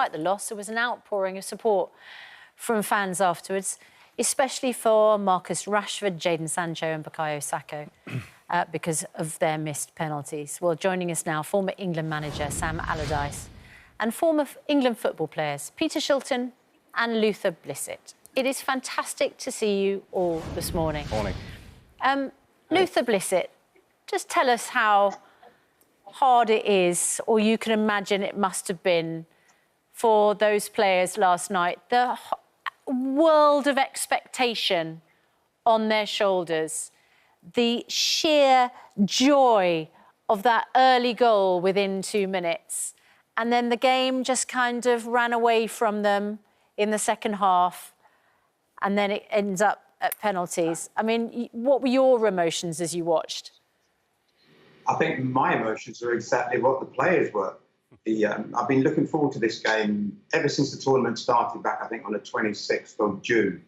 despite the loss, there was an outpouring of support from fans afterwards, especially for Marcus Rashford, Jadon Sancho and Bukayo Saka, because of their missed penalties. Well, joining us now, former England manager Sam Allardyce and former England football players Peter Shilton and Luther Blissett. It is fantastic to see you all this morning. Morning. Luther Blissett, just tell us how hard it is, or you can imagine it must have been, for those players last night. The world of expectation on their shoulders. The sheer joy of that early goal within 2 minutes. And then the game just kind of ran away from them in the second half. And then it ends up at penalties. I mean, what were your emotions as you watched? I think my emotions are exactly what the players were. I've been looking forward to this game ever since the tournament started back, I think, on the 26th of June.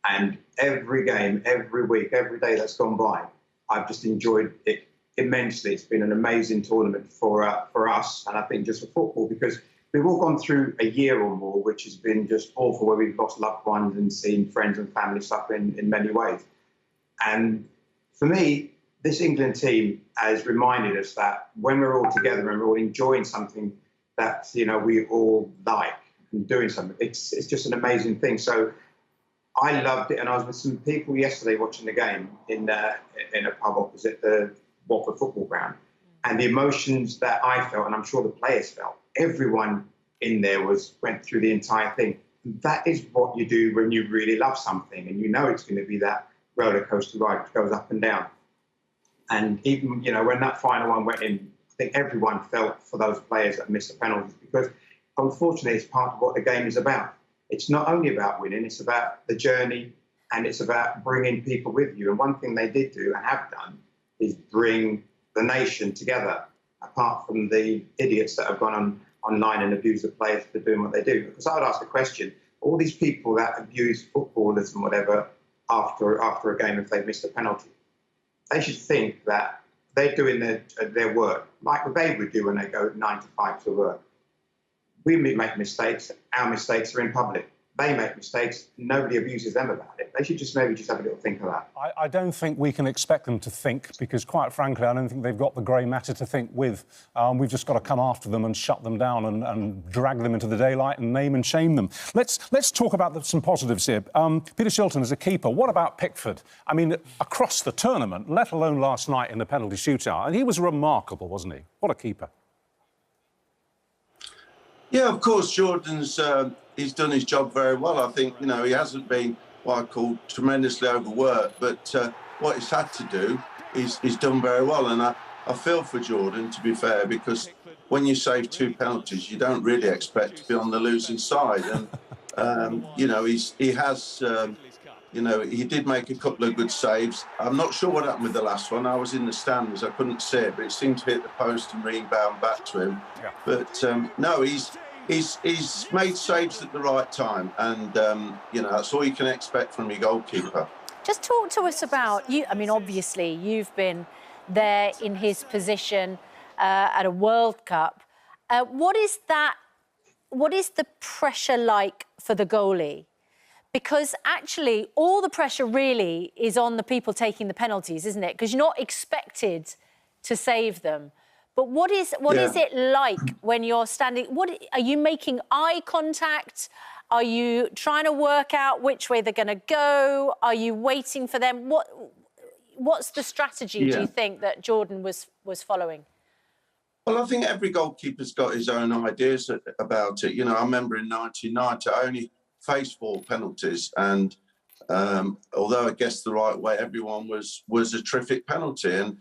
And every game, every week, every day that's gone by, I've just enjoyed it immensely. It's been an amazing tournament for us, and I think just for football, because we've all gone through a year or more, which has been just awful, where we've lost loved ones and seen friends and family suffer in many ways. And for me, this England team has reminded us that when we're all together and we're all enjoying something that, you know, we all like and doing something, it's just an amazing thing. So I loved it, and I was with some people yesterday watching the game in a pub opposite the Watford football ground, and the emotions that I felt, and I'm sure the players felt, everyone in there went through the entire thing. That is what you do when you really love something, and you know it's going to be that roller coaster ride which goes up and down. And even, you know, when that final one went in, I think everyone felt for those players that missed the penalties, because unfortunately it's part of what the game is about. It's not only about winning, it's about the journey, and it's about bringing people with you. And one thing they did do and have done is bring the nation together, apart from the idiots that have gone online and abused the players for doing what they do. Because I would ask the question, all these people that abuse footballers and whatever after a game if they've missed a penalty, they should think that they're doing their work like they would do when they go 9 to 5 to work. We make mistakes. Our mistakes are in public. They make mistakes. Nobody abuses them about it. They should maybe just have a little think of that. I don't think we can expect them to think, because, quite frankly, I don't think they've got the grey matter to think with. We've just got to come after them and shut them down and drag them into the daylight and name and shame them. Let's talk about some positives here. Peter Shilton as a keeper. What about Pickford? I mean, across the tournament, let alone last night in the penalty shootout, and he was remarkable, wasn't he? What a keeper. Yeah, of course, Jordan's he's done his job very well. I think, you know, he hasn't been what I call tremendously overworked, but what he's had to do is done very well. And I feel for Jordan, to be fair, because when you save 2 penalties, you don't really expect to be on the losing side. And, you know, he has, you know, he did make a couple of good saves. I'm not sure what happened with the last one. I was in the stands, I couldn't see it, but it seemed to hit the post and rebound back to him. Yeah. But, no, he's made saves at the right time, and you know, that's all you can expect from your goalkeeper. Just talk to us about you. I mean, obviously, you've been there in his position at a World Cup. What is the pressure like for the goalie? Because actually, all the pressure really is on the people taking the penalties, isn't it? Because you're not expected to save them. But what is it like when you're standing? Are you making eye contact? Are you trying to work out which way they're going to go? Are you waiting for them? What's the strategy, do you think, that Jordan was following? Well, I think every goalkeeper's got his own ideas about it. You know, I remember in 1990, I only faced 4 penalties, and although I guessed the right way, everyone was a terrific penalty. And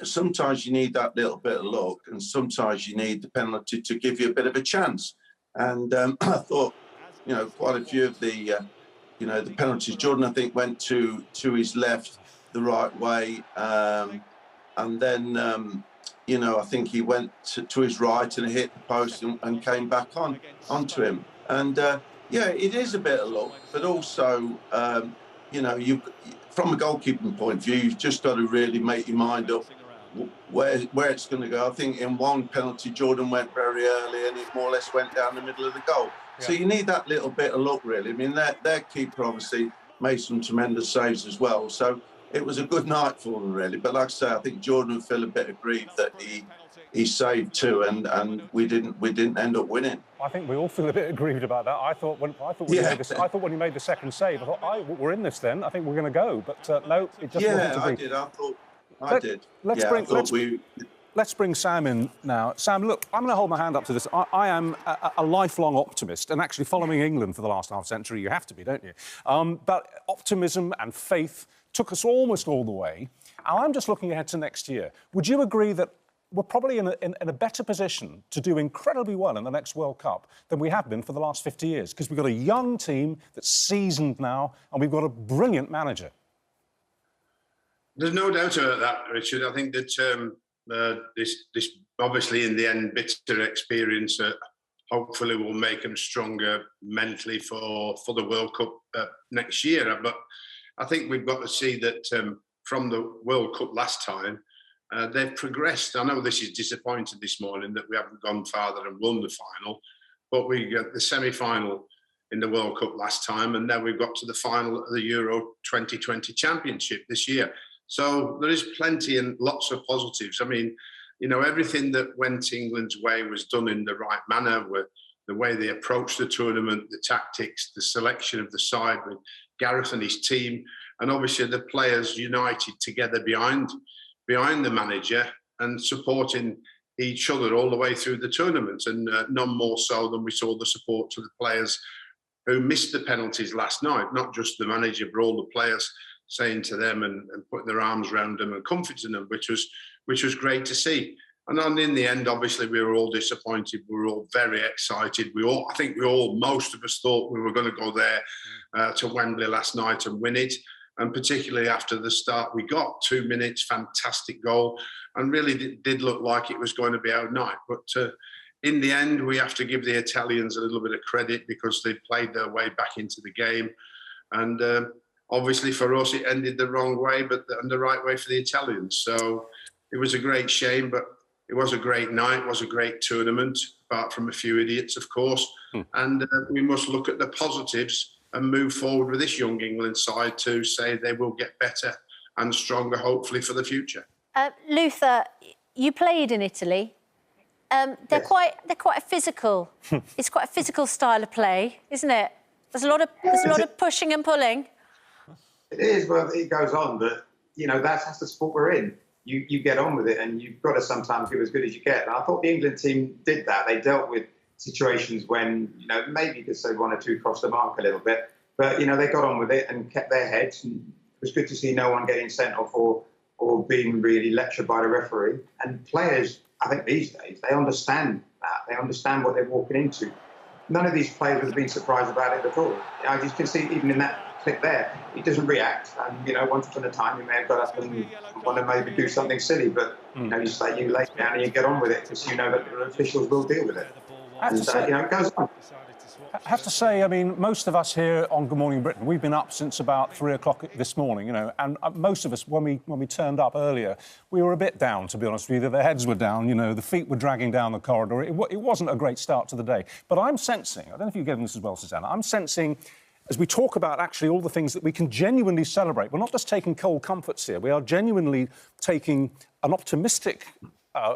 sometimes you need that little bit of luck, and sometimes you need the penalty to give you a bit of a chance. And I thought, you know, quite a few of the, you know, the penalties, Jordan, I think, went to his left the right way. And then, you know, I think he went to his right and hit the post and came back onto him. And, yeah, it is a bit of luck, but also, you know, from a goalkeeping point of view, you've just got to really make your mind up where it's going to go. I think in one penalty, Jordan went very early and it more or less went down the middle of the goal. Yeah. So you need that little bit of luck, really. I mean, their keeper obviously made some tremendous saves as well. So it was a good night for them, really. But like I say, I think Jordan would feel a bit aggrieved that he saved two and we didn't end up winning. I think we all feel a bit aggrieved about that. I thought when he made the second save, I thought, we're in this then. I think we're going to go. But no, it just wasn't to be. I did. Let's bring Sam in now. Sam, look, I'm going to hold my hand up to this. I am a lifelong optimist, and actually following England for the last half century, you have to be, don't you? But optimism and faith took us almost all the way. And I'm just looking ahead to next year. Would you agree that we're probably in a better position to do incredibly well in the next World Cup than we have been for the last 50 years? Because we've got a young team that's seasoned now, and we've got a brilliant manager. There's no doubt about that, Richard. I think that this obviously in the end bitter experience hopefully will make them stronger mentally for the World Cup next year. But I think we've got to see that from the World Cup last time, they've progressed. I know this is disappointing this morning that we haven't gone farther and won the final, but we got the semi-final in the World Cup last time, and now we've got to the final of the Euro 2020 Championship this year. So there is plenty and lots of positives. I mean, you know, everything that went England's way was done in the right manner, with the way they approached the tournament, the tactics, the selection of the side with Gareth and his team, and obviously the players united together behind the manager and supporting each other all the way through the tournament, and none more so than we saw the support to the players who missed the penalties last night, not just the manager, but all the players saying to them and putting their arms around them and comforting them, which was great to see. And then in the end, obviously, we were all disappointed. We were all very excited. Most of us thought we were going to go there to Wembley last night and win it. And particularly after the start, we got 2 minutes, fantastic goal, and really did look like it was going to be our night. But in the end, we have to give the Italians a little bit of credit because they played their way back into the game. And obviously for us, it ended the wrong way, but the right way for the Italians. So it was a great shame, but it was a great night. It was a great tournament, apart from a few idiots, of course. And we must look at the positives and move forward with this young England side to say they will get better and stronger, hopefully, for the future. Luther, you played in Italy. They're quite a physical. It's quite a physical style of play, isn't it? There's a lot of pushing and pulling. It is, well, it goes on, but you know that's the sport we're in. You get on with it, and you've got to sometimes give as good as you get. And I thought the England team did that. They dealt with situations when, you know, maybe you could say one or two crossed the mark a little bit, but, you know, they got on with it and kept their heads. And it was good to see no one getting sent off or being really lectured by the referee. And players, I think these days, they understand that. They understand what they're walking into. None of these players would have been surprised about it at all. You know, as you can see, even in that clip there, he doesn't react. And, you know, once upon a time, he may have got up and want to maybe do something silly, but, you know, you say you lay down and you get on with it because you know that the officials will deal with it. And, you know, it goes on. I have to say, I mean, most of us here on Good Morning Britain, we've been up since about 3 o'clock this morning, you know, and most of us, when we turned up earlier, we were a bit down, to be honest with you. The heads were down, you know, the feet were dragging down the corridor. It wasn't a great start to the day. But I'm sensing, I don't know if you're getting this as well, Susanna, I'm sensing, as we talk about actually all the things that we can genuinely celebrate, we're not just taking cold comforts here, we are genuinely taking an optimistic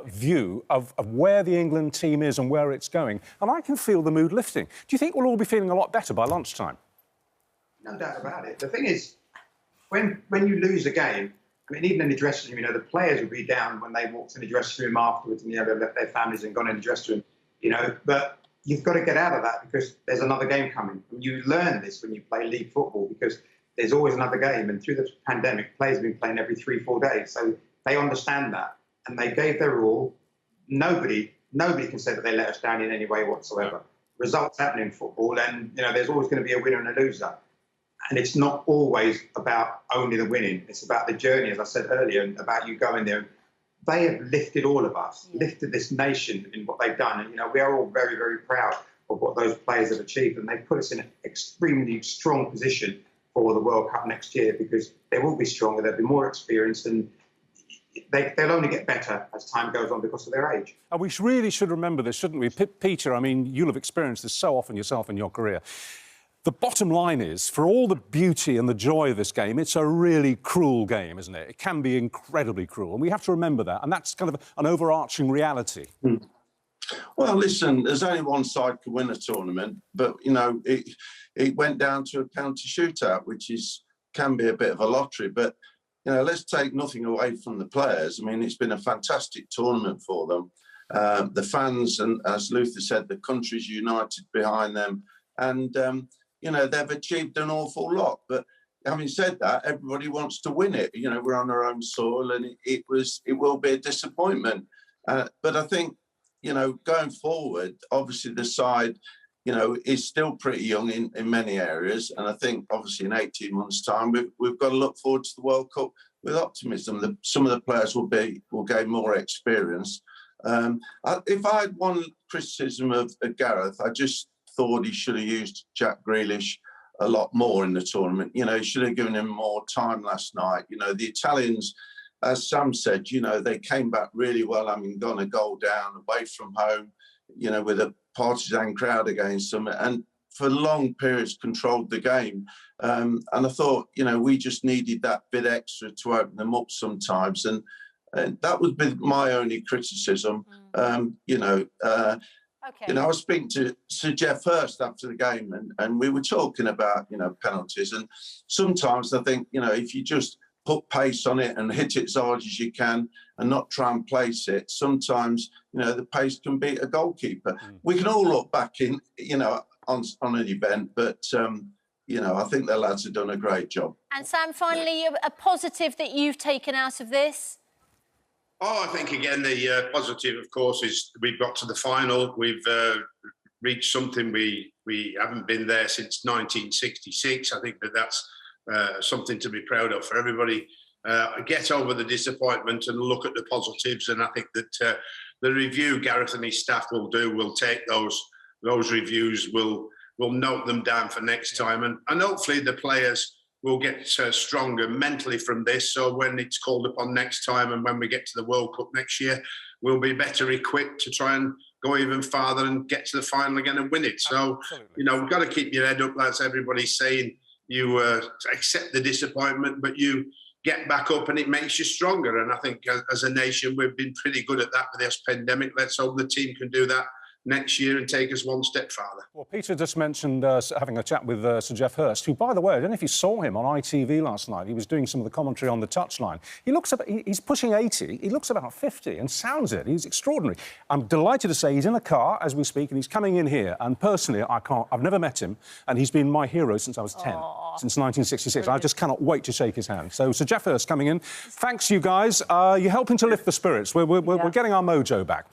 view of where the England team is and where it's going. And I can feel the mood lifting. Do you think we'll all be feeling a lot better by lunchtime? No doubt about it. The thing is, when you lose a game, I mean, even in the dressing room, you know, the players will be down when they walked in the dressing room afterwards and, you know, they've left their families and gone in the dressing room, you know, but you've got to get out of that because there's another game coming. And you learn this when you play league football because there's always another game. And through the pandemic, players have been playing every 3-4 days. So they understand that. And they gave their all. Nobody can say that they let us down in any way whatsoever. Results happen in football, and you know there's always going to be a winner and a loser. And it's not always about only the winning. It's about the journey, as I said earlier, and about you going there. They have lifted all of us, lifted this nation in what they've done. And you know we are all very, very proud of what those players have achieved, and they've put us in an extremely strong position for the World Cup next year because they will be stronger. They'll be more experienced and they'll only get better as time goes on because of their age. And we really should remember this, shouldn't we? Peter, I mean, you'll have experienced this so often yourself in your career. The bottom line is, for all the beauty and the joy of this game, it's a really cruel game, isn't it? It can be incredibly cruel, and we have to remember that, and that's kind of an overarching reality. Well, listen, there's only one side can win a tournament, but, you know, it went down to a penalty shootout, which can be a bit of a lottery. But, you know, let's take nothing away from the players. I mean, it's been a fantastic tournament for them. The fans, and as Luther said, the country's united behind them. And, you know, they've achieved an awful lot. But having said that, everybody wants to win it. You know, we're on our own soil, and it will be a disappointment. But I think, you know, going forward, obviously the side, you know, is still pretty young in many areas. And I think, obviously, in 18 months' time, we've got to look forward to the World Cup with optimism. Some of the players will gain more experience. If I had one criticism of Gareth, I just thought he should have used Jack Grealish a lot more in the tournament. You know, he should have given him more time last night. You know, the Italians, as Sam said, you know, they came back really well. I mean, gone a goal down away from home, you know, with a partisan crowd against them, and for long periods controlled the game. And I thought, you know, we just needed that bit extra to open them up sometimes. And that would be my only criticism. You know, you know, I was speaking to Sir Jeff Hurst after the game, and we were talking about, you know, penalties. And sometimes I think, you know, if you just put pace on it and hit it as hard as you can and not try and place it, sometimes, you know, the pace can beat a goalkeeper. We can all look back in, you know, on an event, but, you know, I think the lads have done a great job. And Sam, finally, a positive that you've taken out of this? Oh, I think, again, the positive, of course, is we've got to the final. We've reached something we haven't been there since 1966. I think that's something to be proud of for everybody. Get over the disappointment and look at the positives. And I think that the review Gareth and his staff will take those reviews, will note them down for next time. And hopefully the players will get stronger mentally from this. So when it's called upon next time and when we get to the World Cup next year, we'll be better equipped to try and go even farther and get to the final again and win it. So, you know, we've got to keep your head up. That's everybody's saying. You accept the disappointment, but you get back up and it makes you stronger. And I think as a nation, we've been pretty good at that with this pandemic. Let's hope the team can do that next year and take us one step farther. Well, Peter just mentioned having a chat with Sir Jeff Hurst, who, by the way, I don't know if you saw him on ITV last night. He was doing some of the commentary on the touchline. He looks about, he's pushing 80. He looks about 50 and sounds it. He's extraordinary. I'm delighted to say he's in a car as we speak, and he's coming in here. And personally, I've never met him, and he's been my hero since I was 10, since 1966. Brilliant. I just cannot wait to shake his hand. So Sir Jeff Hurst coming in. Thanks, you guys. You're helping to lift the spirits. We're getting our mojo back.